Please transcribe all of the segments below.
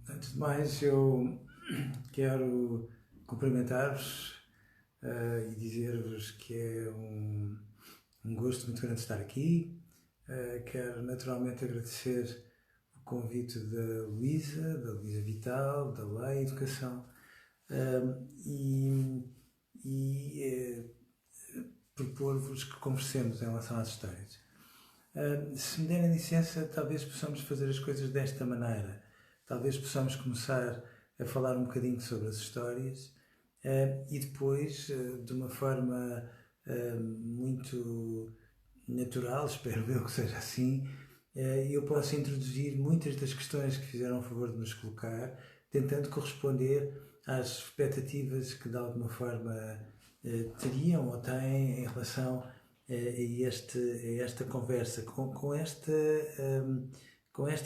Antes de mais, eu quero cumprimentar-vos e dizer-vos que é um gosto muito grande estar aqui. Quero naturalmente agradecer o convite da Luísa Vital, da Lei Educação, e propor-vos que conversemos em relação às histórias. Se me derem licença, talvez possamos fazer as coisas desta maneira. Talvez possamos começar a falar um bocadinho sobre as histórias e depois, de uma forma muito natural, espero eu que seja assim, eu posso introduzir muitas das questões que fizeram o favor de nos colocar, tentando corresponder às expectativas que de alguma forma teriam ou têm em relação a esta conversa, com esta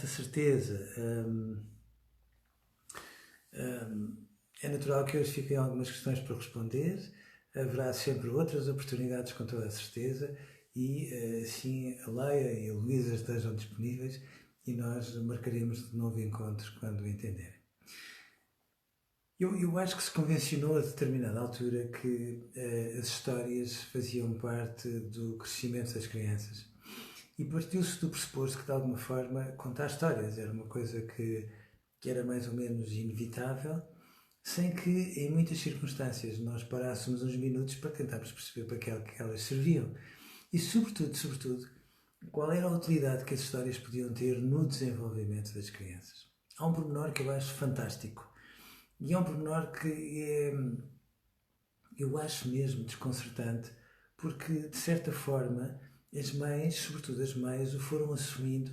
certeza. É natural que hoje fiquem algumas questões para responder, haverá sempre outras oportunidades com toda a certeza e assim a Leia e a Luísa estejam disponíveis e nós marcaremos de novo encontros quando o entenderem. Eu acho que se convencionou a determinada altura que as histórias faziam parte do crescimento das crianças e partiu-se do pressuposto que de alguma forma contar histórias era uma coisa que era mais ou menos inevitável, sem que em muitas circunstâncias nós parássemos uns minutos para tentarmos perceber para que elas serviam e sobretudo, qual era a utilidade que as histórias podiam ter no desenvolvimento das crianças. Há um pormenor que eu acho fantástico e é um pormenor que eu acho mesmo desconcertante, porque de certa forma as mães, sobretudo as mães, o foram assumindo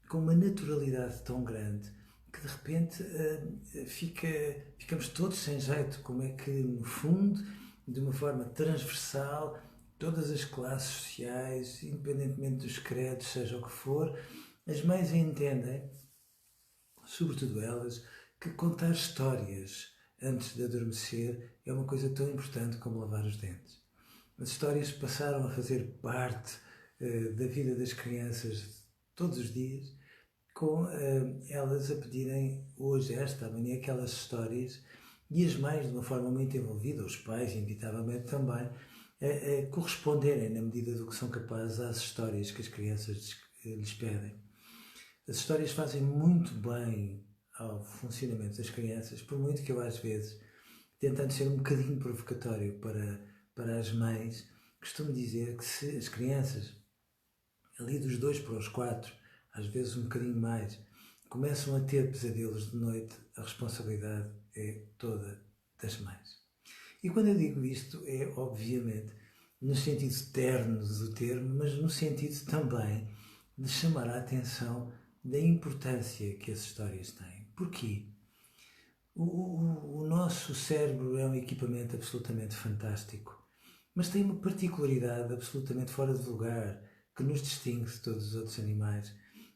com uma naturalidade tão grande que de repente ficamos todos sem jeito. Como é que, no fundo, de uma forma transversal, todas as classes sociais, independentemente dos credos, seja o que for, as mães entendem, sobretudo elas, que contar histórias antes de adormecer é uma coisa tão importante como lavar os dentes. As histórias passaram a fazer parte da vida das crianças todos os dias, com elas a pedirem hoje esta, amanhã aquelas histórias e as mães de uma forma muito envolvida, os pais inevitavelmente também, a corresponderem na medida do que são capazes às histórias que as crianças lhes pedem. As histórias fazem muito bem ao funcionamento das crianças, por muito que eu às vezes, tentando ser um bocadinho provocatório para as mães, costumo dizer que se as crianças, ali dos 2 para os 4, às vezes um bocadinho mais, começam a ter pesadelos de noite, a responsabilidade é toda das mães. E quando eu digo isto é, obviamente, no sentido terno do termo, mas no sentido também de chamar a atenção da importância que as histórias têm. Porquê? O nosso cérebro é um equipamento absolutamente fantástico, mas tem uma particularidade absolutamente fora de lugar que nos distingue de todos os outros animais.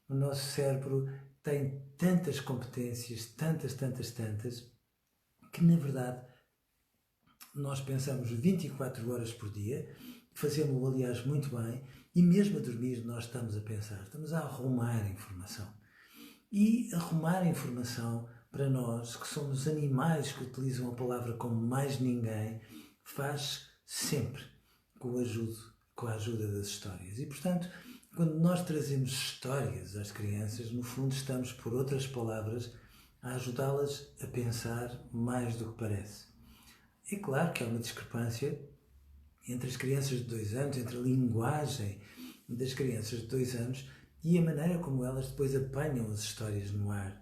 O nosso cérebro tem tantas competências, tantas, que na verdade nós pensamos 24 horas por dia, fazemos-o aliás muito bem, e mesmo a dormir nós estamos a pensar, estamos a arrumar informação. E arrumar informação, para nós, que somos animais que utilizam a palavra como mais ninguém, faz sempre com a ajuda das histórias. E, portanto, quando nós trazemos histórias às crianças, no fundo estamos, por outras palavras, a ajudá-las a pensar mais do que parece. É claro que há uma discrepância entre as crianças de 2 anos, entre a linguagem das crianças de 2 anos e a maneira como elas depois apanham as histórias no ar.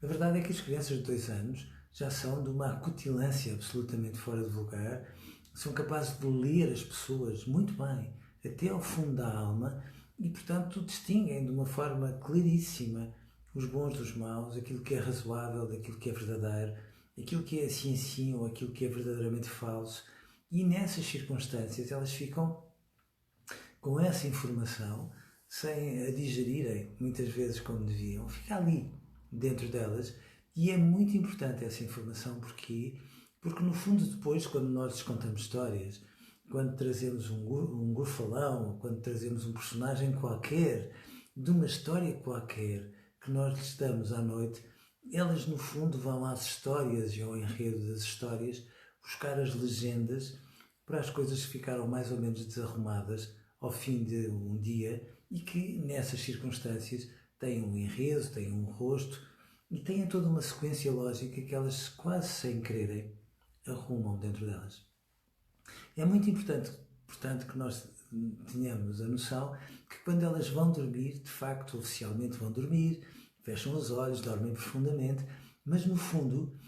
A verdade é que as crianças de 2 anos já são de uma acutilância absolutamente fora de lugar, são capazes de ler as pessoas muito bem, até ao fundo da alma, e portanto distinguem de uma forma claríssima os bons dos maus, aquilo que é razoável daquilo que é verdadeiro, aquilo que é assim sim ou aquilo que é verdadeiramente falso, e nessas circunstâncias elas ficam com essa informação sem a digerirem muitas vezes como deviam, fica ali dentro delas, e é muito importante essa informação. Porquê? Porque no fundo depois, quando nós lhes contamos histórias, quando trazemos um gorfalão, quando trazemos um personagem qualquer, de uma história qualquer, que nós lhes damos à noite, elas no fundo vão às histórias e ao enredo das histórias buscar as legendas para as coisas que ficaram mais ou menos desarrumadas ao fim de um dia e que nessas circunstâncias têm um enredo, têm um rosto e têm toda uma sequência lógica que elas quase sem quererem arrumam dentro delas. É muito importante, portanto, que nós tenhamos a noção que quando elas vão dormir, de facto, oficialmente vão dormir, fecham os olhos, dormem profundamente, mas no fundo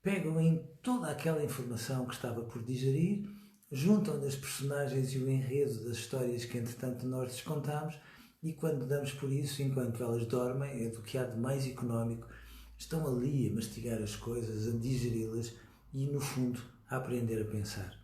pegam em toda aquela informação que estava por digerir, juntam as personagens e o enredo das histórias que entretanto nós lhes contamos e quando damos por isso, enquanto elas dormem, é do que há de mais económico, estão ali a mastigar as coisas, a digeri-las e no fundo a aprender a pensar.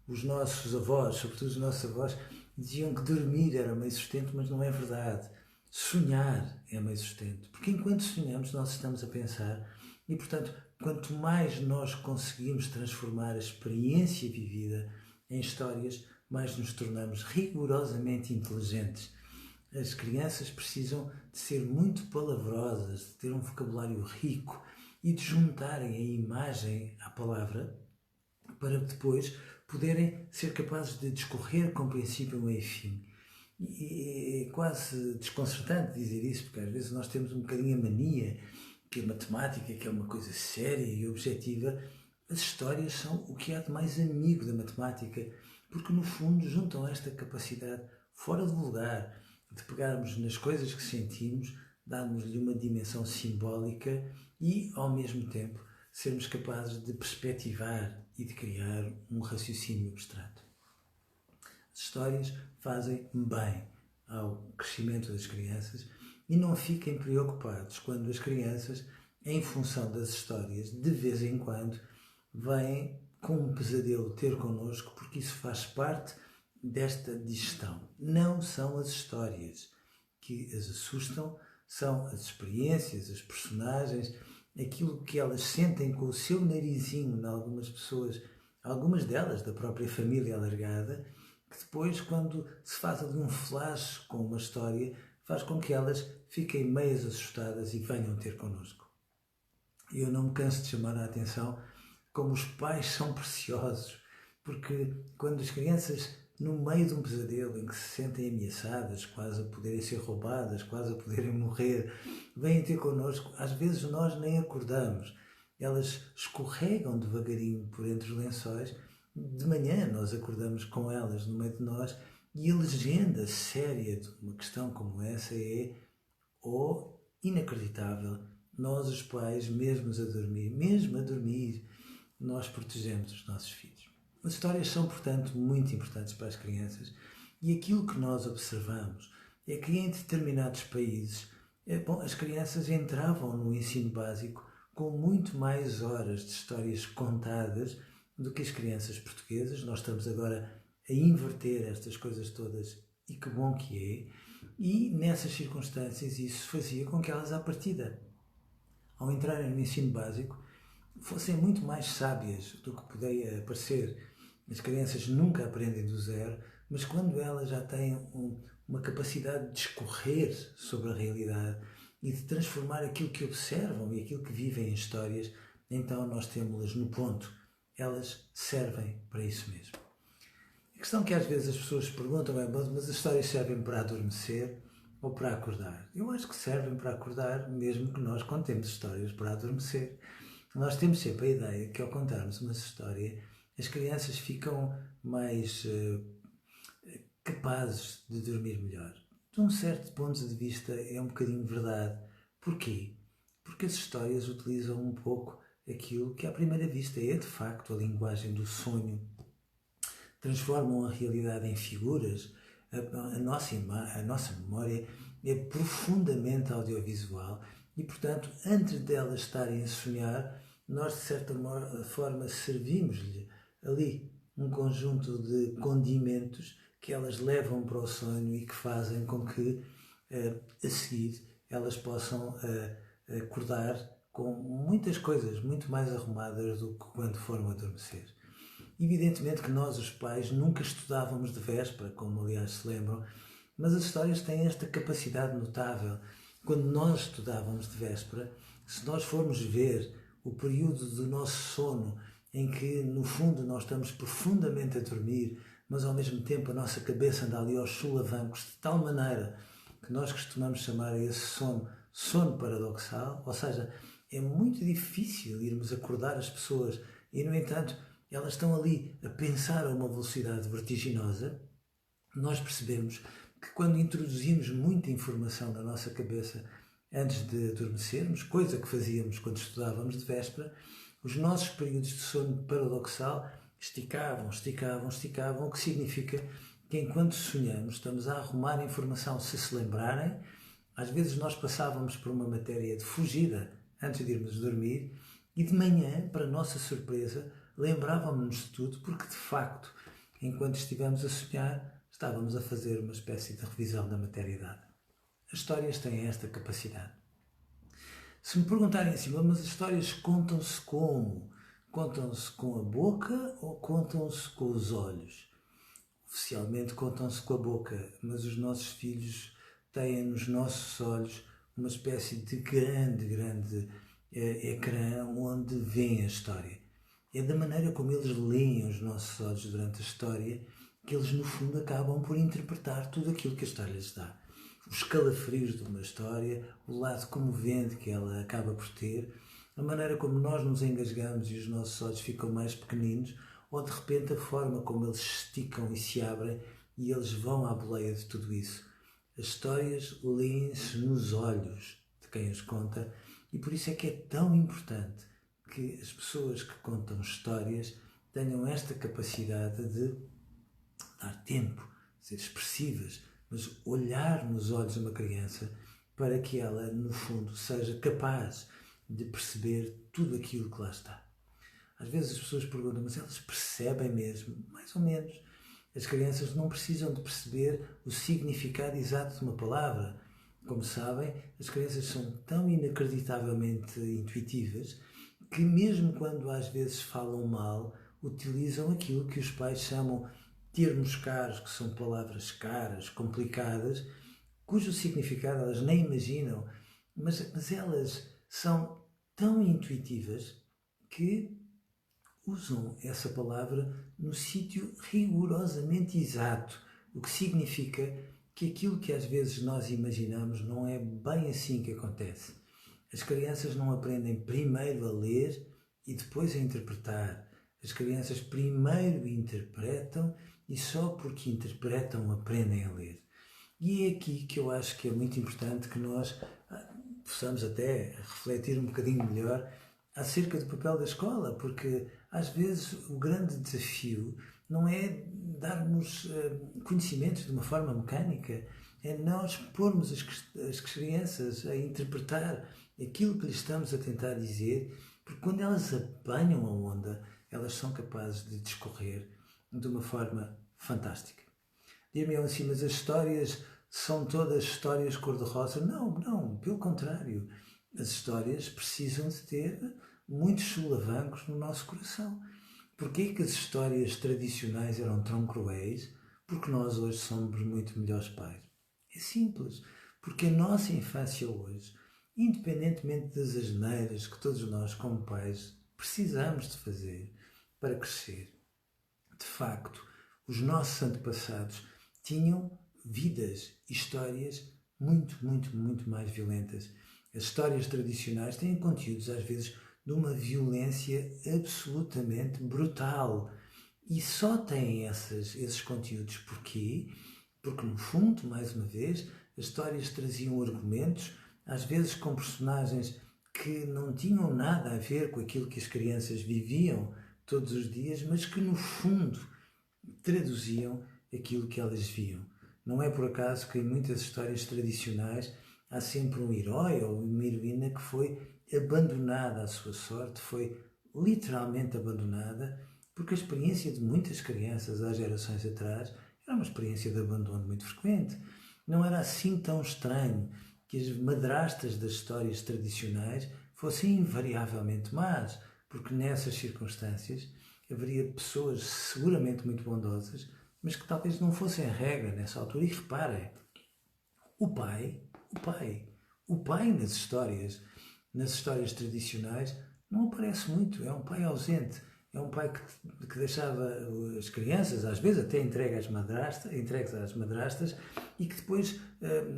Os nossos avós, sobretudo os nossos avós, diziam que dormir era meio sustento, mas não é verdade. Sonhar é meio sustento, porque enquanto sonhamos nós estamos a pensar e, portanto, quanto mais nós conseguimos transformar a experiência vivida em histórias, mais nos tornamos rigorosamente inteligentes. As crianças precisam de ser muito palavrosas, de ter um vocabulário rico e de juntarem a imagem à palavra para depois poderem ser capazes de discorrer com princípio, meio e fim. E é quase desconcertante dizer isso, porque às vezes nós temos um bocadinho a mania que a matemática, que é uma coisa séria e objetiva, as histórias são o que há de mais amigo da matemática, porque no fundo juntam esta capacidade fora do lugar de pegarmos nas coisas que sentimos, darmos-lhe uma dimensão simbólica e, ao mesmo tempo, sermos capazes de perspectivar e de criar um raciocínio abstrato. As histórias fazem bem ao crescimento das crianças e não fiquem preocupados quando as crianças, em função das histórias, de vez em quando, vêm com um pesadelo ter connosco, porque isso faz parte desta digestão. Não são as histórias que as assustam, são as experiências, as personagens, aquilo que elas sentem com o seu narizinho em algumas pessoas, algumas delas da própria família alargada, que depois, quando se faz ali um flash com uma história, faz com que elas fiquem meias assustadas e venham ter connosco. Eu não me canso de chamar a atenção como os pais são preciosos, porque quando as crianças, no meio de um pesadelo em que se sentem ameaçadas, quase a poderem ser roubadas, quase a poderem morrer, vêm ter connosco, às vezes nós nem acordamos. Elas escorregam devagarinho por entre os lençóis. De manhã nós acordamos com elas no meio de nós e a legenda séria de uma questão como essa é inacreditável. Nós, os pais, mesmo a dormir, nós protegemos os nossos filhos. As histórias são, portanto, muito importantes para as crianças e aquilo que nós observamos é que em determinados países as crianças entravam no ensino básico com muito mais horas de histórias contadas do que as crianças portuguesas. Nós estamos agora a inverter estas coisas todas e que bom que é. E nessas circunstâncias isso fazia com que elas, à partida, ao entrarem no ensino básico, fossem muito mais sábias do que poderia parecer. As crianças nunca aprendem do zero, mas quando elas já têm uma capacidade de discorrer sobre a realidade e de transformar aquilo que observam e aquilo que vivem em histórias, então nós temos-las no ponto. Elas servem para isso mesmo. A questão que às vezes as pessoas perguntam é: mas as histórias servem para adormecer ou para acordar? Eu acho que servem para acordar, mesmo que nós contemos histórias para adormecer. Nós temos sempre a ideia que ao contarmos uma história, as crianças ficam mais capazes de dormir melhor. De um certo ponto de vista é um bocadinho verdade. Porquê? Porque as histórias utilizam um pouco aquilo que à primeira vista é de facto a linguagem do sonho. Transformam a realidade em figuras. A nossa memória é profundamente audiovisual e, portanto, antes delas estarem a sonhar, nós de certa forma servimos-lhe ali um conjunto de condimentos que elas levam para o sonho e que fazem com que a seguir elas possam acordar com muitas coisas muito mais arrumadas do que quando foram adormecer. Evidentemente que nós, os pais, nunca estudávamos de véspera, como aliás se lembram, mas as histórias têm esta capacidade notável quando nós estudávamos de véspera, se nós formos ver o período do nosso sono em que, no fundo, nós estamos profundamente a dormir, mas ao mesmo tempo a nossa cabeça anda ali aos solavancos, de tal maneira que nós costumamos chamar esse sono paradoxal, ou seja, é muito difícil irmos acordar as pessoas e, no entanto, elas estão ali a pensar a uma velocidade vertiginosa. Nós percebemos que quando introduzimos muita informação na nossa cabeça antes de adormecermos, coisa que fazíamos quando estudávamos de véspera, os nossos períodos de sono paradoxal esticavam, o que significa que enquanto sonhamos estamos a arrumar informação. Se lembrarem, às vezes nós passávamos por uma matéria de fugida antes de irmos dormir e de manhã, para nossa surpresa, lembrávamos-nos de tudo porque, de facto, enquanto estivemos a sonhar, estávamos a fazer uma espécie de revisão da matéria dada. As histórias têm esta capacidade. Se me perguntarem assim, mas as histórias contam-se como? Contam-se com a boca ou contam-se com os olhos? Oficialmente contam-se com a boca, mas os nossos filhos têm nos nossos olhos uma espécie de grande ecrã onde veem a história. É da maneira como eles leem os nossos olhos durante a história que eles, no fundo, acabam por interpretar tudo aquilo que a história lhes dá. Os calafrios de uma história, o lado comovente que ela acaba por ter, a maneira como nós nos engasgamos e os nossos olhos ficam mais pequeninos, ou de repente a forma como eles se esticam e se abrem e eles vão à boleia de tudo isso. As histórias leem-se nos olhos de quem as conta e por isso é que é tão importante que as pessoas que contam histórias tenham esta capacidade de dar tempo, ser expressivas, mas olhar nos olhos de uma criança para que ela, no fundo, seja capaz de perceber tudo aquilo que lá está. Às vezes as pessoas perguntam, mas elas percebem mesmo? Mais ou menos. As crianças não precisam de perceber o significado exato de uma palavra. Como sabem, as crianças são tão inacreditavelmente intuitivas que mesmo quando às vezes falam mal, utilizam aquilo que os pais chamam termos caros, que são palavras caras, complicadas, cujo significado elas nem imaginam, mas elas são tão intuitivas que usam essa palavra no sítio rigorosamente exato, o que significa que aquilo que às vezes nós imaginamos não é bem assim que acontece. As crianças não aprendem primeiro a ler e depois a interpretar. As crianças primeiro interpretam e só porque interpretam aprendem a ler. E é aqui que eu acho que é muito importante que nós possamos até refletir um bocadinho melhor acerca do papel da escola, porque às vezes o grande desafio não é darmos conhecimentos de uma forma mecânica, é nós pormos as crianças a interpretar aquilo que lhes estamos a tentar dizer, porque quando elas apanham a onda, elas são capazes de discorrer de uma forma fantástica. Dizem assim, mas as histórias são todas histórias cor-de-rosa? Não, pelo contrário. As histórias precisam de ter muitos solavancos no nosso coração. Porquê que as histórias tradicionais eram tão cruéis? Porque nós hoje somos muito melhores pais. É simples. Porque a nossa infância hoje, independentemente das asneiras que todos nós como pais precisamos de fazer para crescer, de facto, os nossos antepassados tinham vidas, histórias muito mais violentas. As histórias tradicionais têm conteúdos, às vezes, de uma violência absolutamente brutal. E só têm esses conteúdos. Porquê? Porque, no fundo, mais uma vez, as histórias traziam argumentos, às vezes com personagens que não tinham nada a ver com aquilo que as crianças viviam todos os dias, mas que, no fundo, traduziam aquilo que elas viam. Não é por acaso que em muitas histórias tradicionais há sempre um herói ou uma heroína que foi abandonada à sua sorte, foi literalmente abandonada, porque a experiência de muitas crianças há gerações atrás era uma experiência de abandono muito frequente. Não era assim tão estranho que as madrastas das histórias tradicionais fossem invariavelmente más, porque nessas circunstâncias haveria pessoas seguramente muito bondosas, mas que talvez não fossem a regra nessa altura. E reparem, o pai O pai nas histórias tradicionais, não aparece muito, é um pai ausente. É um pai que deixava as crianças, às vezes até entregues às madrastas, e que depois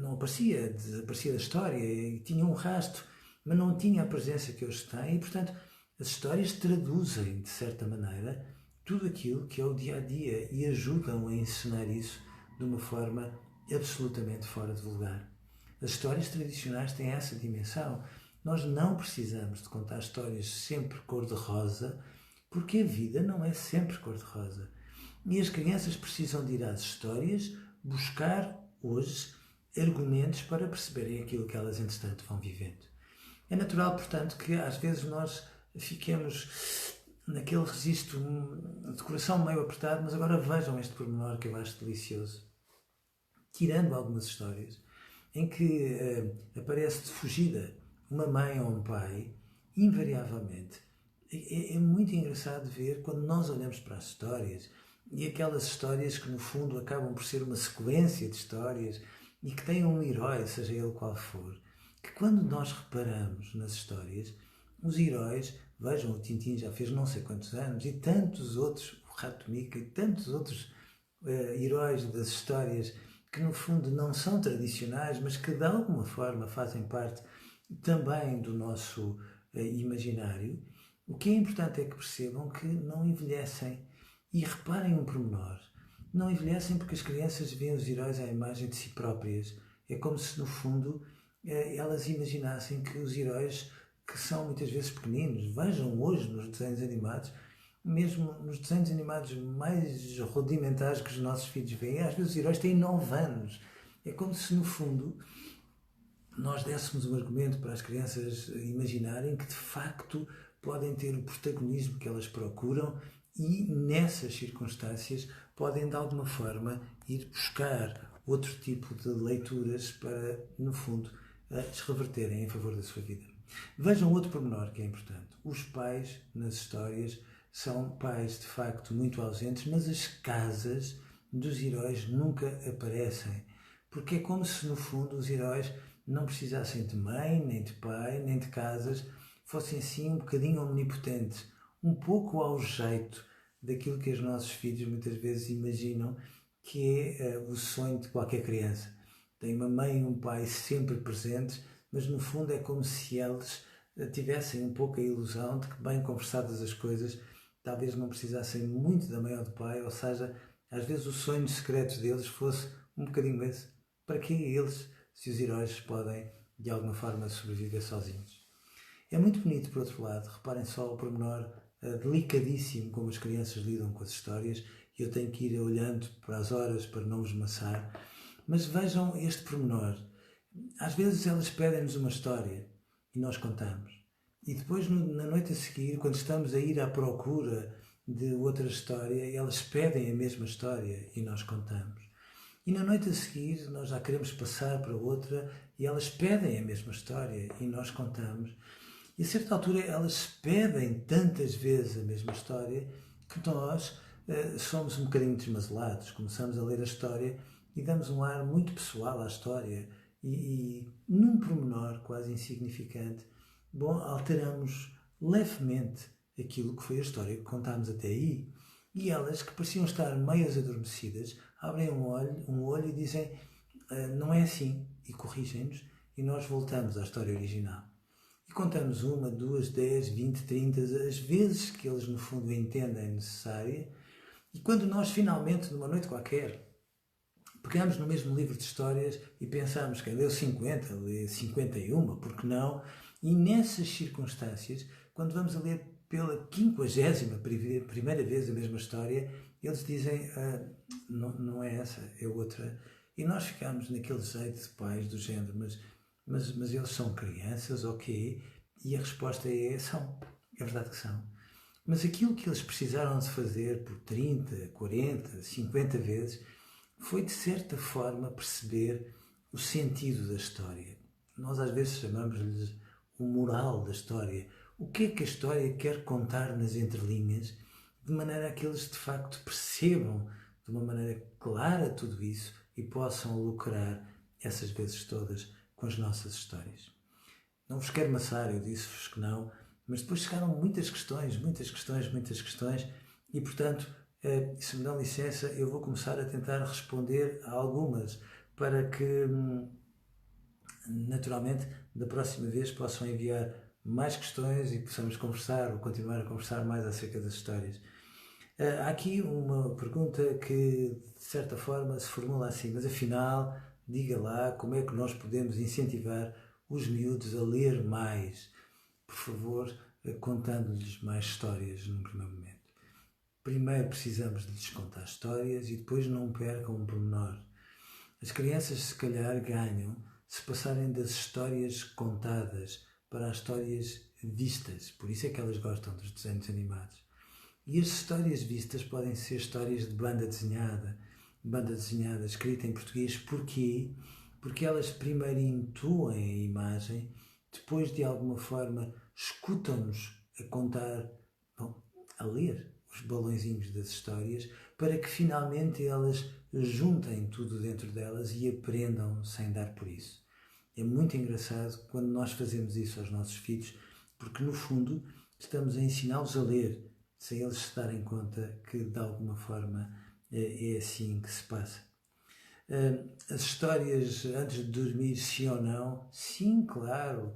não aparecia, desaparecia da história, e tinha um rastro, mas não tinha a presença que hoje tem, e portanto as histórias traduzem, de certa maneira, tudo aquilo que é o dia a dia e ajudam a ensinar isso de uma forma absolutamente fora de lugar. As histórias tradicionais têm essa dimensão. Nós não precisamos de contar histórias sempre cor-de-rosa, porque a vida não é sempre cor-de-rosa. E as crianças precisam de ir às histórias buscar hoje argumentos para perceberem aquilo que elas, entretanto, vão vivendo. É natural, portanto, que às vezes nós fiquemos naquele registro de coração meio apertado, mas agora vejam este pormenor que eu acho delicioso. Tirando algumas histórias em que aparece de fugida uma mãe ou um pai, invariavelmente, é muito engraçado ver quando nós olhamos para as histórias e aquelas histórias que no fundo acabam por ser uma sequência de histórias e que têm um herói, seja ele qual for, que quando nós reparamos nas histórias, os heróis, vejam, o Tintin já fez não sei quantos anos e tantos outros, o Rato Mica e tantos outros heróis das histórias que no fundo não são tradicionais, mas que de alguma forma fazem parte também do nosso imaginário. O que é importante é que percebam que não envelhecem. E reparem um pormenor. Não envelhecem porque as crianças veem os heróis à imagem de si próprias. É como se, no fundo, elas imaginassem que os heróis, que são muitas vezes pequeninos, vejam hoje nos desenhos animados, mesmo nos desenhos animados mais rudimentares que os nossos filhos veem, às vezes os heróis têm 9 anos. É como se, no fundo, nós dessemos um argumento para as crianças imaginarem que, de facto, podem ter o protagonismo que elas procuram e, nessas circunstâncias, podem, de alguma forma, ir buscar outro tipo de leituras para, no fundo, as reverterem em favor da sua vida. Vejam outro pormenor que é importante. Os pais, nas histórias, são pais, de facto, muito ausentes, mas as casas dos heróis nunca aparecem. Porque é como se, no fundo, os heróis não precisassem de mãe, nem de pai, nem de casas, fossem sim um bocadinho omnipotentes, um pouco ao jeito daquilo que os nossos filhos muitas vezes imaginam que é o sonho de qualquer criança. Tem uma mãe e um pai sempre presentes, mas no fundo é como se eles tivessem um pouco a ilusão de que, bem conversadas as coisas, talvez não precisassem muito da mãe ou do pai, ou seja, às vezes o sonho secreto deles fosse um bocadinho esse. Para que eles, se os heróis podem, de alguma forma, sobreviver sozinhos? É muito bonito, por outro lado, reparem só o pormenor delicadíssimo como as crianças lidam com as histórias, e eu tenho que ir olhando para as horas para não os maçar, mas vejam este pormenor. Às vezes elas pedem-nos uma história e nós contamos. E depois, na noite a seguir, quando estamos a ir à procura de outra história, elas pedem a mesma história e nós contamos. E na noite a seguir, nós já queremos passar para outra e elas pedem a mesma história e nós contamos. E a certa altura elas pedem tantas vezes a mesma história que nós somos um bocadinho desmazelados. Começamos a ler a história e damos um ar muito pessoal à história e num pormenor quase insignificante, alteramos levemente aquilo que foi a história que contámos até aí. E elas, que pareciam estar meias adormecidas, abrem um olho e dizem não é assim, e corrigem-nos, e nós voltamos à história original. E contamos 1, 2, 10, 20, 30, as vezes que eles no fundo entendem necessária, e quando nós finalmente, numa noite qualquer, pegamos no mesmo livro de histórias e pensamos que leu 50, leu 51, porque não? E nessas circunstâncias, quando vamos a ler pela 50ª vez a mesma história, eles dizem, não é essa, é outra. E nós ficamos naquele jeito de pais do género, mas eles são crianças, ok? E a resposta é, são. É verdade que são. Mas aquilo que eles precisaram de fazer por 30, 40, 50 vezes foi, de certa forma, perceber o sentido da história. Nós às vezes chamamos-lhes o moral da história. O que é que a história quer contar nas entrelinhas, de maneira a que eles de facto percebam de uma maneira clara tudo isso e possam lucrar essas vezes todas com as nossas histórias. Não vos quero maçar, eu disse-vos que não, mas depois chegaram muitas questões, e portanto, se me dão licença, eu vou começar a tentar responder a algumas, para que, naturalmente, da próxima vez possam enviar mais questões e possamos conversar ou continuar a conversar mais acerca das histórias. Há aqui uma pergunta que, de certa forma, se formula assim, mas afinal, diga lá como é que nós podemos incentivar os miúdos a ler mais, por favor, contando-lhes mais histórias num primeiro momento. Primeiro precisamos de lhes contar histórias e depois não percam um pormenor. As crianças se calhar ganham se passarem das histórias contadas para as histórias vistas, por isso é que elas gostam dos desenhos animados. E as histórias vistas podem ser histórias de banda desenhada escrita em português. Porquê? Porque elas primeiro intuem a imagem, depois de alguma forma escutam-nos a contar, a ler os balõezinhos das histórias, para que finalmente elas juntem tudo dentro delas e aprendam sem dar por isso. É muito engraçado quando nós fazemos isso aos nossos filhos, porque no fundo estamos a ensiná-los a ler, sem eles se darem conta que de alguma forma é assim que se passa. As histórias antes de dormir, sim ou não? Sim, claro,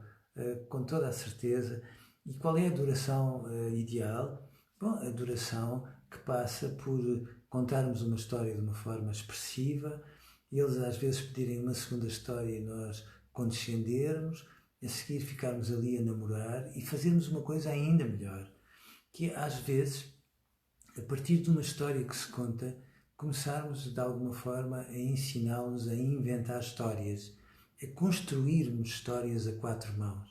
com toda a certeza. E qual é a duração ideal? Bom, a duração que passa por contarmos uma história de uma forma expressiva, eles às vezes pedirem uma segunda história e nós condescendermos, a seguir ficarmos ali a namorar e fazermos uma coisa ainda melhor, que às vezes, a partir de uma história que se conta, começarmos de alguma forma a ensiná-los a inventar histórias, a construirmos histórias a quatro mãos.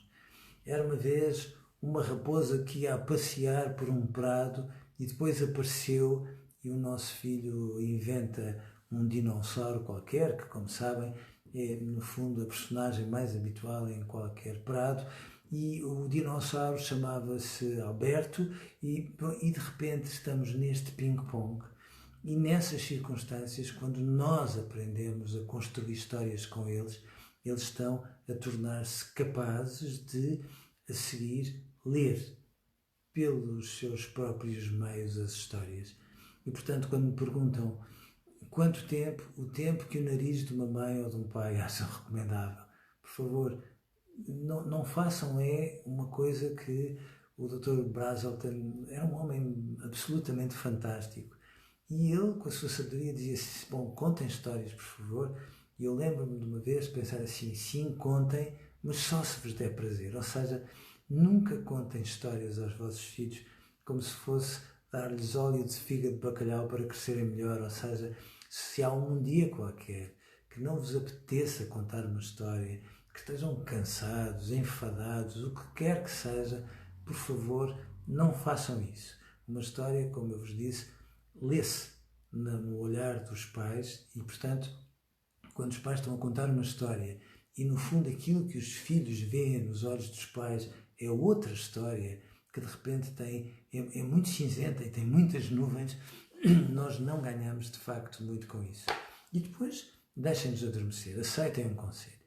Era uma vez uma raposa que ia a passear por um prado e depois apareceu e o nosso filho inventa um dinossauro qualquer, que, como sabem, é no fundo a personagem mais habitual em qualquer prado, e o dinossauro chamava-se Alberto e de repente estamos neste ping-pong. E nessas circunstâncias, quando nós aprendemos a construir histórias com eles, eles estão a tornar-se capazes de, a seguir, ler pelos seus próprios meios as histórias. E, portanto, quando me perguntam quanto tempo, o tempo que o nariz de uma mãe ou de um pai acham recomendável, por favor, não façam uma coisa que o Dr. Brazelton era um homem absolutamente fantástico. E ele, com a sua sabedoria, dizia-se, bom, contem histórias, por favor. E eu lembro-me de uma vez pensar assim, sim, contem, mas só se vos der prazer. Ou seja, nunca contem histórias aos vossos filhos como se fosse dar-lhes óleo de fígado de bacalhau para crescerem melhor. Ou seja, se há um dia qualquer que não vos apeteça contar uma história, que estejam cansados, enfadados, o que quer que seja, por favor, não façam isso. Uma história, como eu vos disse, lê-se no olhar dos pais e, portanto, quando os pais estão a contar uma história e, no fundo, aquilo que os filhos veem nos olhos dos pais é outra história que, de repente, é muito cinzenta e tem muitas nuvens, nós não ganhamos, de facto, muito com isso. E depois, deixem-nos adormecer, aceitem um conselho.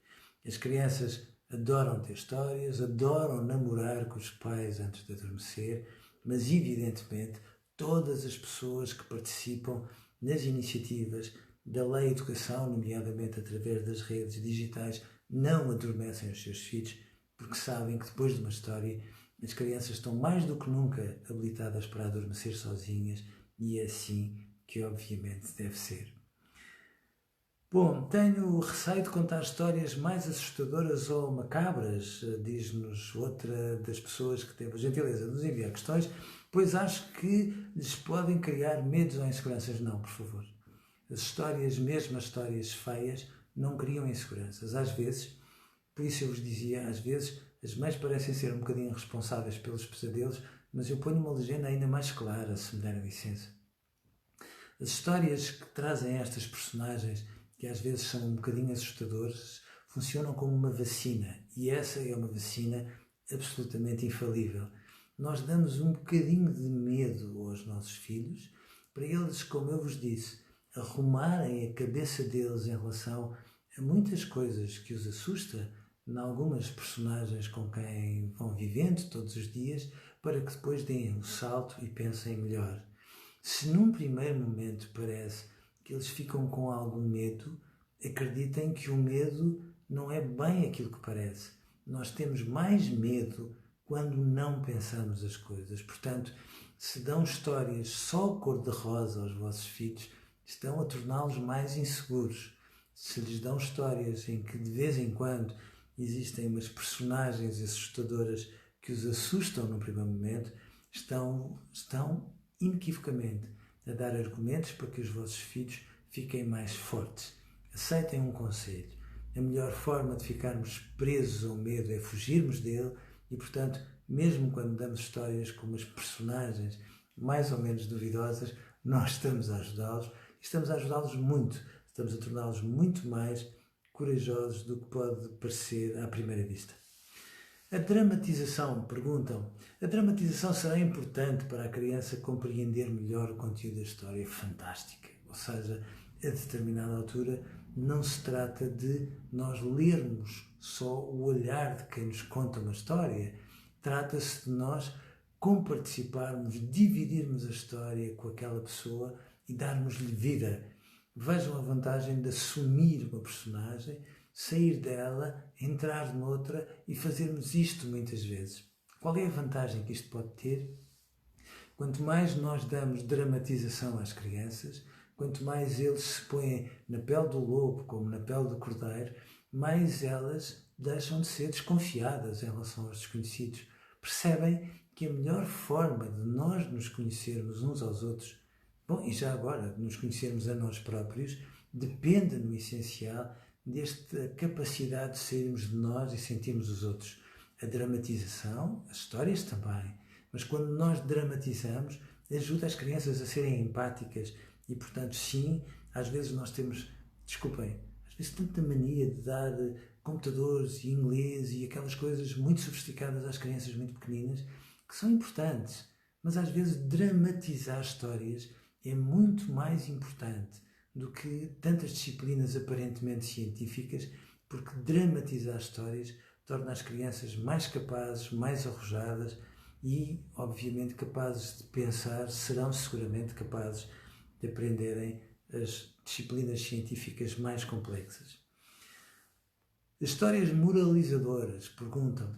As crianças adoram ter histórias, adoram namorar com os pais antes de adormecer, mas, evidentemente, todas as pessoas que participam nas iniciativas da Lei Educação, nomeadamente através das redes digitais, não adormecem os seus filhos, porque sabem que depois de uma história as crianças estão mais do que nunca habilitadas para adormecer sozinhas e é assim que obviamente deve ser. Bom, tenho receio de contar histórias mais assustadoras ou macabras, diz-nos outra das pessoas que teve a gentileza de nos enviar questões, pois acho que lhes podem criar medos ou inseguranças. Não, por favor. As histórias, mesmo as histórias feias, não criam inseguranças. Às vezes, por isso eu vos dizia, às vezes as mães parecem ser um bocadinho responsáveis pelos pesadelos, mas eu ponho uma legenda ainda mais clara, se me derem licença. As histórias que trazem estas personagens, que às vezes são um bocadinho assustadoras, funcionam como uma vacina, e essa é uma vacina absolutamente infalível. Nós damos um bocadinho de medo aos nossos filhos, para eles, como eu vos disse, arrumarem a cabeça deles em relação Há muitas coisas que os assusta em algumas personagens com quem vão vivendo todos os dias, para que depois deem o salto e pensem melhor. Se num primeiro momento parece que eles ficam com algum medo, acreditem que o medo não é bem aquilo que parece. Nós temos mais medo quando não pensamos as coisas. Portanto, se dão histórias só cor-de-rosa aos vossos filhos, estão a torná-los mais inseguros. Se lhes dão histórias em que de vez em quando existem umas personagens assustadoras que os assustam no primeiro momento, estão inequivocamente a dar argumentos para que os vossos filhos fiquem mais fortes. Aceitem um conselho. A melhor forma de ficarmos presos ao medo é fugirmos dele e, portanto, mesmo quando damos histórias com umas personagens mais ou menos duvidosas, nós estamos a ajudá-los e estamos a ajudá-los muito. Estamos a torná-los muito mais corajosos do que pode parecer à primeira vista. A dramatização, perguntam. A dramatização será importante para a criança compreender melhor o conteúdo da história? Fantástica. Ou seja, a determinada altura não se trata de nós lermos só o olhar de quem nos conta uma história. Trata-se de nós comparticiparmos, dividirmos a história com aquela pessoa e darmos-lhe vida. Vejam a vantagem de assumir uma personagem, sair dela, entrar noutra e fazermos isto muitas vezes. Qual é a vantagem que isto pode ter? Quanto mais nós damos dramatização às crianças, quanto mais eles se põem na pele do lobo como na pele do cordeiro, mais elas deixam de ser desconfiadas em relação aos desconhecidos. Percebem que a melhor forma de nós nos conhecermos uns aos outros, bom, e já agora de nos conhecermos a nós próprios, depende no essencial desta capacidade de sairmos de nós e sentirmos os outros. A dramatização, as histórias também, mas quando nós dramatizamos, ajuda as crianças a serem empáticas e, portanto, sim, às vezes nós temos, desculpem, às vezes tanta mania de dar computadores e inglês e aquelas coisas muito sofisticadas às crianças muito pequeninas, que são importantes, mas às vezes dramatizar histórias é muito mais importante do que tantas disciplinas aparentemente científicas, porque dramatizar histórias torna as crianças mais capazes, mais arrojadas e, obviamente, capazes de pensar, serão seguramente capazes de aprenderem as disciplinas científicas mais complexas. As histórias moralizadoras, perguntam,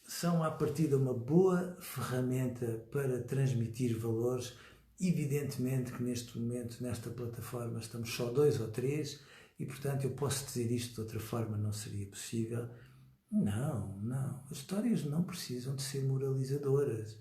são à partida uma boa ferramenta para transmitir valores? Evidentemente que neste momento, nesta plataforma, estamos só 2 ou 3 e, portanto, eu posso dizer isto de outra forma, não seria possível. Não. As histórias não precisam de ser moralizadoras.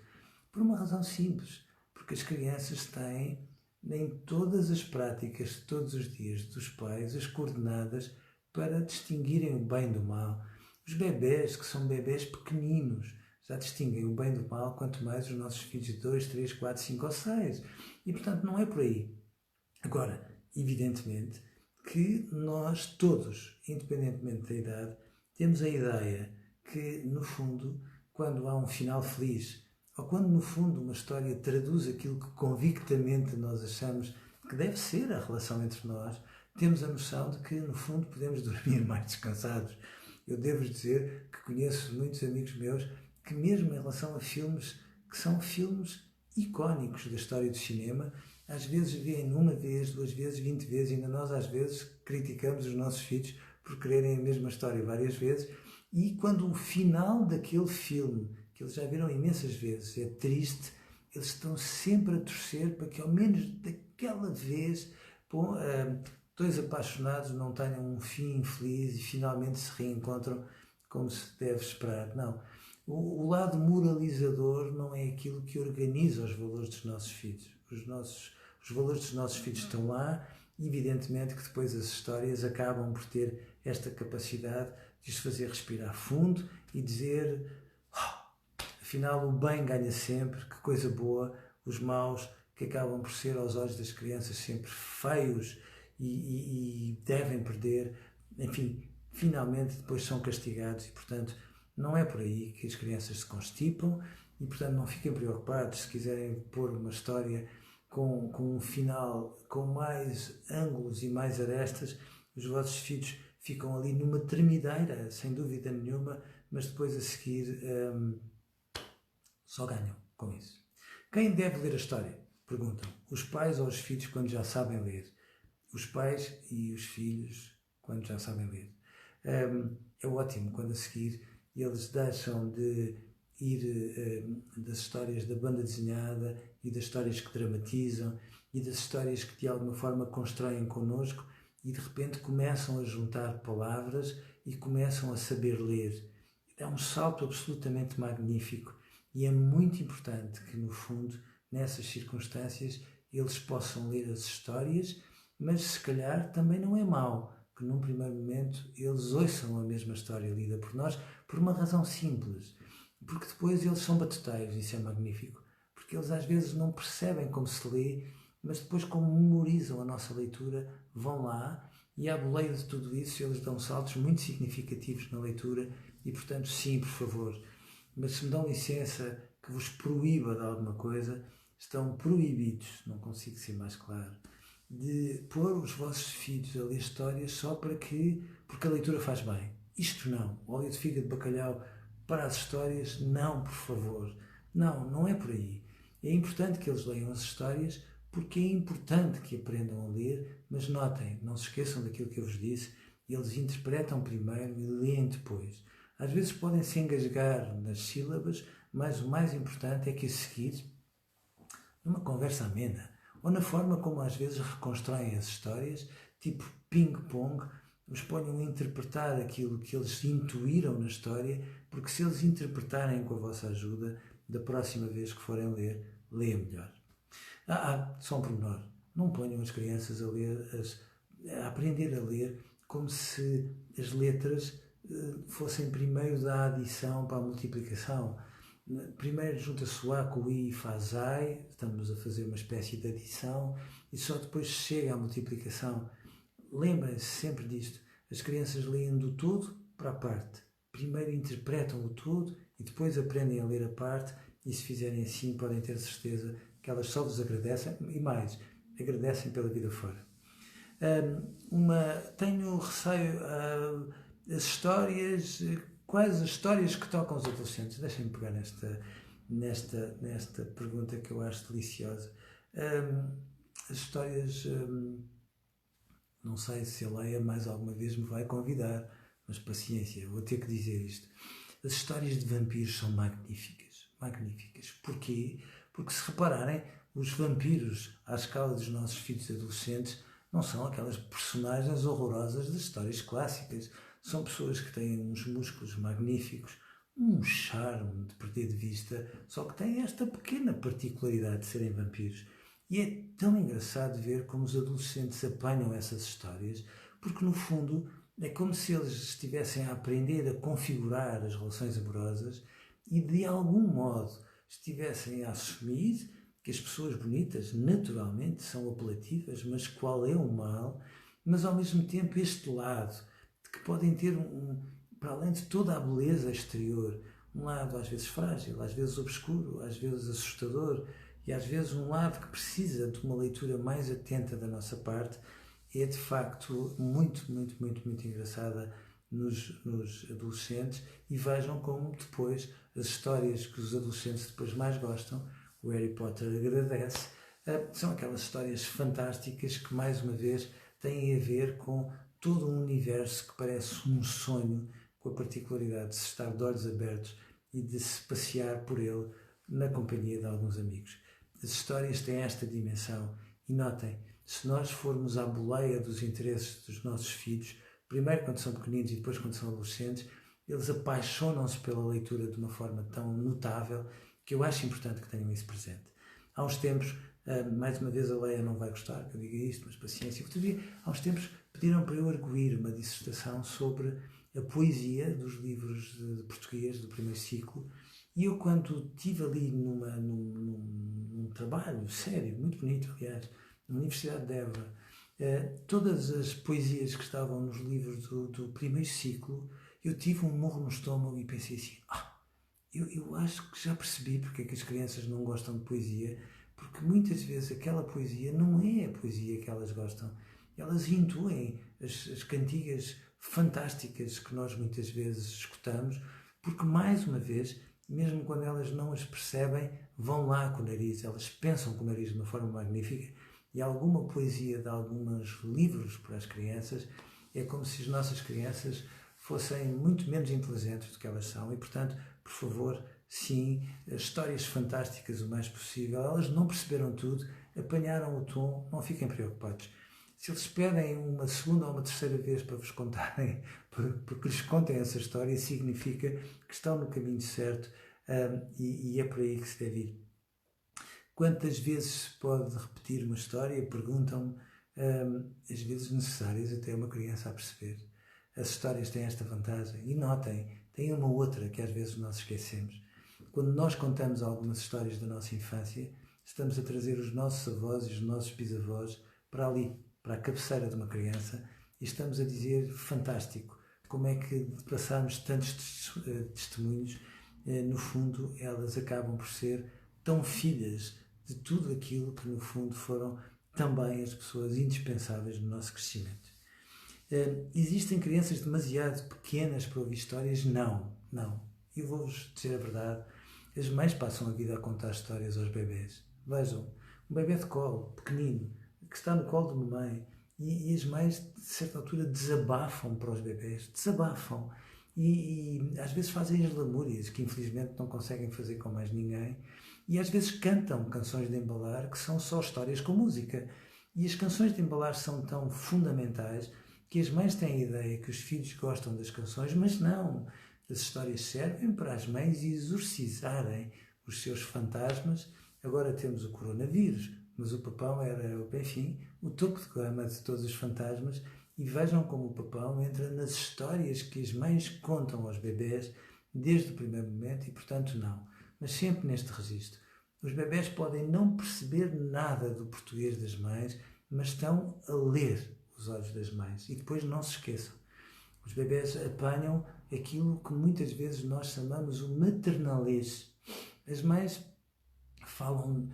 Por uma razão simples. Porque as crianças têm, em todas as práticas de todos os dias dos pais, as coordenadas para distinguirem o bem do mal. Os bebés, que são bebés pequeninos, já distinguem o bem do mal, quanto mais os nossos filhos de 2, 3, 4, 5 ou 6. E, portanto, não é por aí. Agora, evidentemente que nós todos, independentemente da idade, temos a ideia que, no fundo, quando há um final feliz, ou quando, no fundo, uma história traduz aquilo que convictamente nós achamos que deve ser a relação entre nós, temos a noção de que, no fundo, podemos dormir mais descansados. Eu devo dizer que conheço muitos amigos meus que, mesmo em relação a filmes que são filmes icónicos da história do cinema, às vezes veem uma vez, 2 vezes, 20 vezes, ainda nós às vezes criticamos os nossos filhos por quererem a mesma história várias vezes, e quando o final daquele filme, que eles já viram imensas vezes, é triste, eles estão sempre a torcer para que ao menos daquela vez dois apaixonados não tenham um fim infeliz e finalmente se reencontram como se deve esperar. Não. O lado moralizador não é aquilo que organiza os valores dos nossos filhos. Os valores dos nossos filhos estão lá, e evidentemente que depois as histórias acabam por ter esta capacidade de os fazer respirar fundo e dizer, afinal o bem ganha sempre, que coisa boa, os maus que acabam por ser aos olhos das crianças sempre feios e devem perder, enfim, finalmente depois são castigados e, portanto, não é por aí que as crianças se constipam e, portanto, não fiquem preocupados se quiserem pôr uma história com um final com mais ângulos e mais arestas. Os vossos filhos ficam ali numa tremideira, sem dúvida nenhuma, mas depois a seguir só ganham com isso. Quem deve ler a história? Perguntam. Os pais ou os filhos quando já sabem ler? Os pais e os filhos quando já sabem ler. É ótimo quando a seguir eles deixam de ir das histórias da banda desenhada e das histórias que dramatizam e das histórias que de alguma forma constroem connosco e de repente começam a juntar palavras e começam a saber ler. É um salto absolutamente magnífico e é muito importante que, no fundo, nessas circunstâncias, eles possam ler as histórias, mas se calhar também não é mau que num primeiro momento eles ouçam a mesma história lida por nós, por uma razão simples, porque depois eles são batuteiros, isso é magnífico, porque eles às vezes não percebem como se lê, mas depois como memorizam a nossa leitura, vão lá e à boleia de tudo isso eles dão saltos muito significativos na leitura e portanto sim, por favor, mas se me dão licença que vos proíba de alguma coisa, estão proibidos, não consigo ser mais claro, de pôr os vossos filhos a ler histórias só porque a leitura faz bem. Isto não. O óleo de fígado de bacalhau para as histórias, não, por favor. Não, não é por aí. É importante que eles leiam as histórias porque é importante que aprendam a ler, mas notem, não se esqueçam daquilo que eu vos disse, eles interpretam primeiro e leem depois. Às vezes podem se engasgar nas sílabas, mas o mais importante é que a seguir, numa conversa amena, ou na forma como às vezes reconstroem as histórias, tipo ping-pong, os ponham a interpretar aquilo que eles intuíram na história, porque se eles interpretarem com a vossa ajuda, da próxima vez que forem ler, leiam melhor. Só um pormenor. Não ponham as crianças a ler, a aprender a ler como se as letras fossem primeiro da adição para a multiplicação. Primeiro junta-se o A com o I e faz AI, estamos a fazer uma espécie de adição e só depois chega à multiplicação. Lembrem-se sempre disto. As crianças leem do todo para a parte. Primeiro interpretam o todo e depois aprendem a ler a parte e se fizerem assim podem ter certeza que elas só vos agradecem e mais, agradecem pela vida fora. Tenho receio, as histórias, quais as histórias que tocam os adolescentes? Deixem-me pegar nesta pergunta que eu acho deliciosa. As histórias, não sei se a Leia mais alguma vez me vai convidar, mas paciência, vou ter que dizer isto. As histórias de vampiros são magníficas. Magníficas. Porquê? Porque se repararem, os vampiros, à escala dos nossos filhos adolescentes, não são aquelas personagens horrorosas das histórias clássicas. São pessoas que têm uns músculos magníficos, um charme de perder de vista, só que têm esta pequena particularidade de serem vampiros. E é tão engraçado ver como os adolescentes apanham essas histórias, porque no fundo é como se eles estivessem a aprender a configurar as relações amorosas e de algum modo estivessem a assumir que as pessoas bonitas naturalmente são apelativas, mas qual é o mal? Mas ao mesmo tempo este lado, de que podem ter para além de toda a beleza exterior, um lado às vezes frágil, às vezes obscuro, às vezes assustador e às vezes um lado que precisa de uma leitura mais atenta da nossa parte, é de facto muito, muito, muito, muito engraçada nos adolescentes e vejam como depois as histórias que os adolescentes depois mais gostam, o Harry Potter agradece, são aquelas histórias fantásticas que mais uma vez têm a ver com todo um universo que parece um sonho, com a particularidade de se estar de olhos abertos e de se passear por ele na companhia de alguns amigos. As histórias têm esta dimensão e notem, se nós formos à boleia dos interesses dos nossos filhos, primeiro quando são pequeninos e depois quando são adolescentes, eles apaixonam-se pela leitura de uma forma tão notável que eu acho importante que tenham isso presente. Há uns tempos, mais uma vez a Leia não vai gostar que eu diga isto, mas paciência. Há uns tempos pediram para eu arguir uma dissertação sobre a poesia dos livros de português do primeiro ciclo e eu quando estive ali num trabalho sério, muito bonito aliás, na Universidade de Évora, todas as poesias que estavam nos livros do primeiro ciclo, eu tive um morro no estômago e pensei assim, eu acho que já percebi porque é que as crianças não gostam de poesia, porque muitas vezes aquela poesia não é a poesia que elas gostam. elas intuem as cantigas fantásticas que nós muitas vezes escutamos, porque mais uma vez, mesmo quando elas não as percebem, vão lá com o nariz, elas pensam com o nariz de uma forma magnífica, e alguma poesia de alguns livros para as crianças é como se as nossas crianças fossem muito menos inteligentes do que elas são, e portanto, por favor, sim, histórias fantásticas o mais possível. Elas não perceberam tudo, apanharam o tom, não fiquem preocupados. Se eles pedem uma segunda ou uma terceira vez para vos contarem, porque lhes contem essa história, significa que estão no caminho certo, e é por aí que se deve ir. Quantas vezes se pode repetir uma história? Perguntam-me, às vezes necessárias até uma criança a perceber. As histórias têm esta vantagem, e notem, tem uma outra que às vezes nós esquecemos. Quando nós contamos algumas histórias da nossa infância, estamos a trazer os nossos avós e os nossos bisavós para ali, para a cabeceira de uma criança, e estamos a dizer, fantástico, como é que de passarmos tantos testemunhos, no fundo elas acabam por ser tão filhas de tudo aquilo que no fundo foram também as pessoas indispensáveis no nosso crescimento. Existem crianças demasiado pequenas para ouvir histórias? Não. E vou-vos dizer a verdade, as mães passam a vida a contar histórias aos bebés. Vejam, um bebê de colo, pequenino, que está no colo de uma mãe, e as mães, de certa altura, desabafam para os bebés, desabafam, e às vezes fazem as lamúrias, que infelizmente não conseguem fazer com mais ninguém, e às vezes cantam canções de embalar, que são só histórias com música. E as canções de embalar são tão fundamentais que as mães têm a ideia que os filhos gostam das canções, mas não. As histórias servem para as mães exorcizarem os seus fantasmas. Agora temos o coronavírus, mas o papão era, enfim, o topo de gama de todos os fantasmas, e vejam como o papão entra nas histórias que as mães contam aos bebés desde o primeiro momento, e portanto não. Mas sempre neste registro. Os bebés podem não perceber nada do português das mães, mas estão a ler os olhos das mães. E depois não se esqueçam, os bebés apanham aquilo que muitas vezes nós chamamos o maternalês. As mães falam,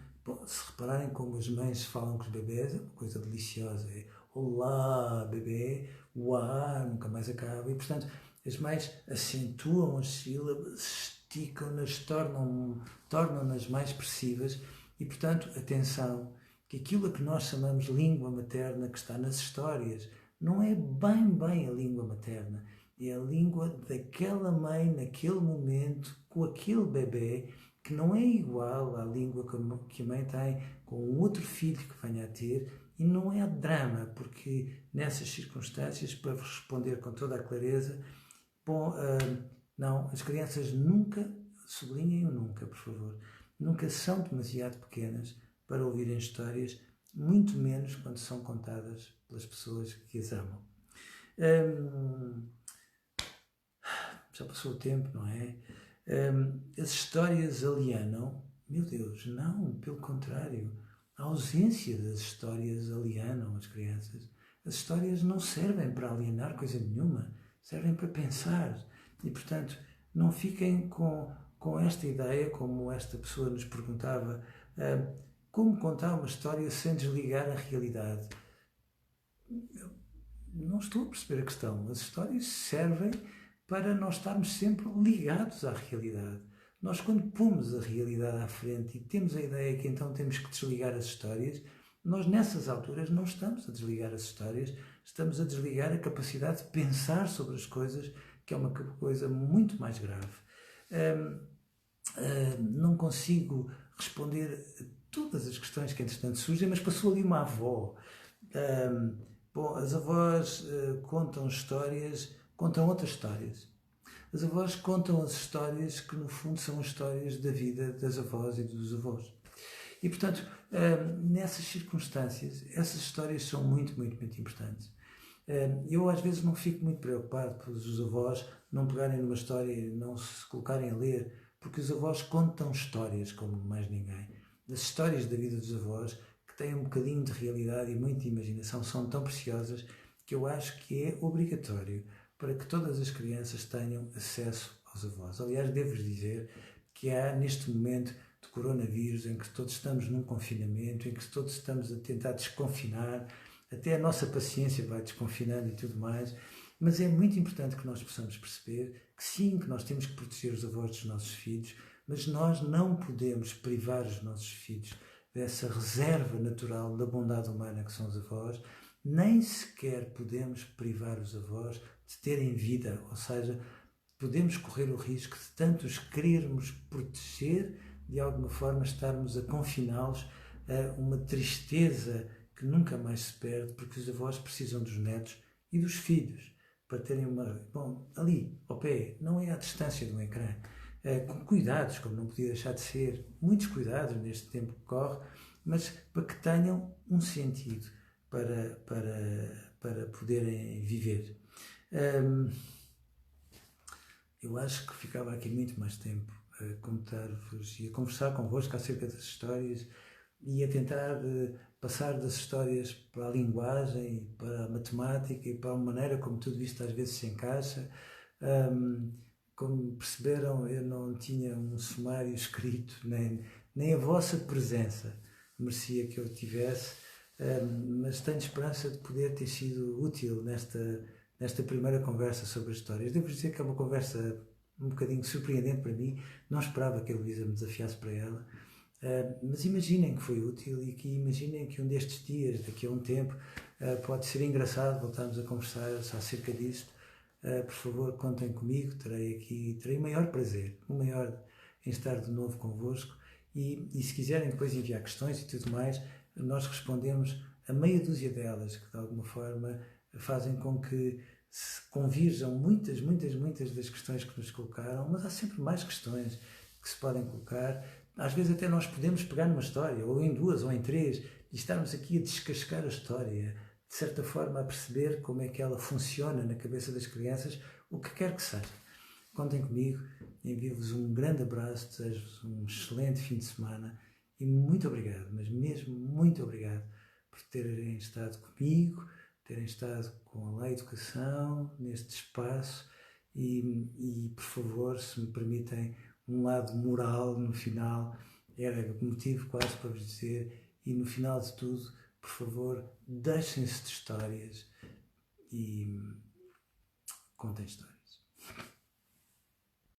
se repararem como as mães falam com os bebés, é uma coisa deliciosa. É olá, bebê, uá, nunca mais acaba. E, portanto, as mães acentuam as sílabas, esticam-nas, tornam-nas mais expressivas, e, portanto, atenção, que aquilo a que nós chamamos língua materna, que está nas histórias, não é bem a língua materna, é a língua daquela mãe, naquele momento, com aquele bebê, que não é igual à língua que a mãe tem com um outro filho que venha a ter, e não é drama, porque nessas circunstâncias, para vos responder com toda a clareza, não, as crianças nunca, sublinhem o nunca, por favor, nunca são demasiado pequenas para ouvirem histórias, muito menos quando são contadas pelas pessoas que as amam. Já passou o tempo, não é? As histórias alienam? Meu Deus, não, pelo contrário. A ausência das histórias alienam as crianças. As histórias não servem para alienar coisa nenhuma, servem para pensar. E, portanto, não fiquem com esta ideia, como esta pessoa nos perguntava, como contar uma história sem desligar a realidade. Não estou a perceber a questão. As histórias servem para nós estarmos sempre ligados à realidade. Nós, quando pomos a realidade à frente e temos a ideia que então temos que desligar as histórias, nós nessas alturas não estamos a desligar as histórias, estamos a desligar a capacidade de pensar sobre as coisas, que é uma coisa muito mais grave. Não consigo responder a todas as questões que entretanto surgem, mas passou ali uma avó. As avós contam histórias, contam outras histórias. As avós contam as histórias que, no fundo, são histórias da vida das avós e dos avós. E, portanto, nessas circunstâncias, essas histórias são muito importantes. Eu, às vezes, não fico muito preocupado por os avós não pegarem numa história e não se colocarem a ler, porque os avós contam histórias como mais ninguém. As histórias da vida dos avós, que têm um bocadinho de realidade e muita imaginação, são tão preciosas que eu acho que é obrigatório para que todas as crianças tenham acesso aos avós. Aliás, devo-vos dizer que há, neste momento de coronavírus, em que todos estamos num confinamento, em que todos estamos a tentar desconfinar, até a nossa paciência vai desconfinando e tudo mais, mas é muito importante que nós possamos perceber que sim, que nós temos que proteger os avós dos nossos filhos, mas nós não podemos privar os nossos filhos dessa reserva natural da bondade humana que são os avós, nem sequer podemos privar os avós de terem vida, ou seja, podemos correr o risco de tanto os querermos proteger, de alguma forma estarmos a confiná-los a uma tristeza que nunca mais se perde, porque os avós precisam dos netos e dos filhos para terem uma... Bom, ali, ao pé, não é à distância de um ecrã, com cuidados, como não podia deixar de ser, muitos cuidados neste tempo que corre, mas para que tenham um sentido para poderem viver. Eu acho que ficava aqui muito mais tempo a contar-vos e a conversar convosco acerca das histórias e a tentar passar das histórias para a linguagem, para a matemática e para a maneira como tudo isto às vezes se encaixa. Como perceberam, eu não tinha um sumário escrito, nem a vossa presença merecia que eu tivesse, mas tenho esperança de poder ter sido útil nesta primeira conversa sobre as histórias. Devo dizer que é uma conversa um bocadinho surpreendente para mim, não esperava que a Luísa me desafiasse para ela, mas imaginem que foi útil e que imaginem que um destes dias, daqui a um tempo, pode ser engraçado voltarmos a conversar acerca disto. Por favor, contem comigo, terei maior prazer, o maior em estar de novo convosco e se quiserem depois enviar questões e tudo mais, nós respondemos a meia dúzia delas, que de alguma forma fazem com que se convirjam muitas das questões que nos colocaram, mas há sempre mais questões que se podem colocar. Às vezes até nós podemos pegar numa história, ou em duas, ou em três, e estarmos aqui a descascar a história, de certa forma a perceber como é que ela funciona na cabeça das crianças, o que quer que seja. Contem comigo, envio-vos um grande abraço, desejo-vos um excelente fim de semana e muito obrigado, mas mesmo muito obrigado por terem estado comigo, terem estado com a Lei Educação neste espaço e por favor, se me permitem, um lado moral no final, era motivo quase para vos dizer, e no final de tudo, por favor, deixem-se de histórias e contem histórias.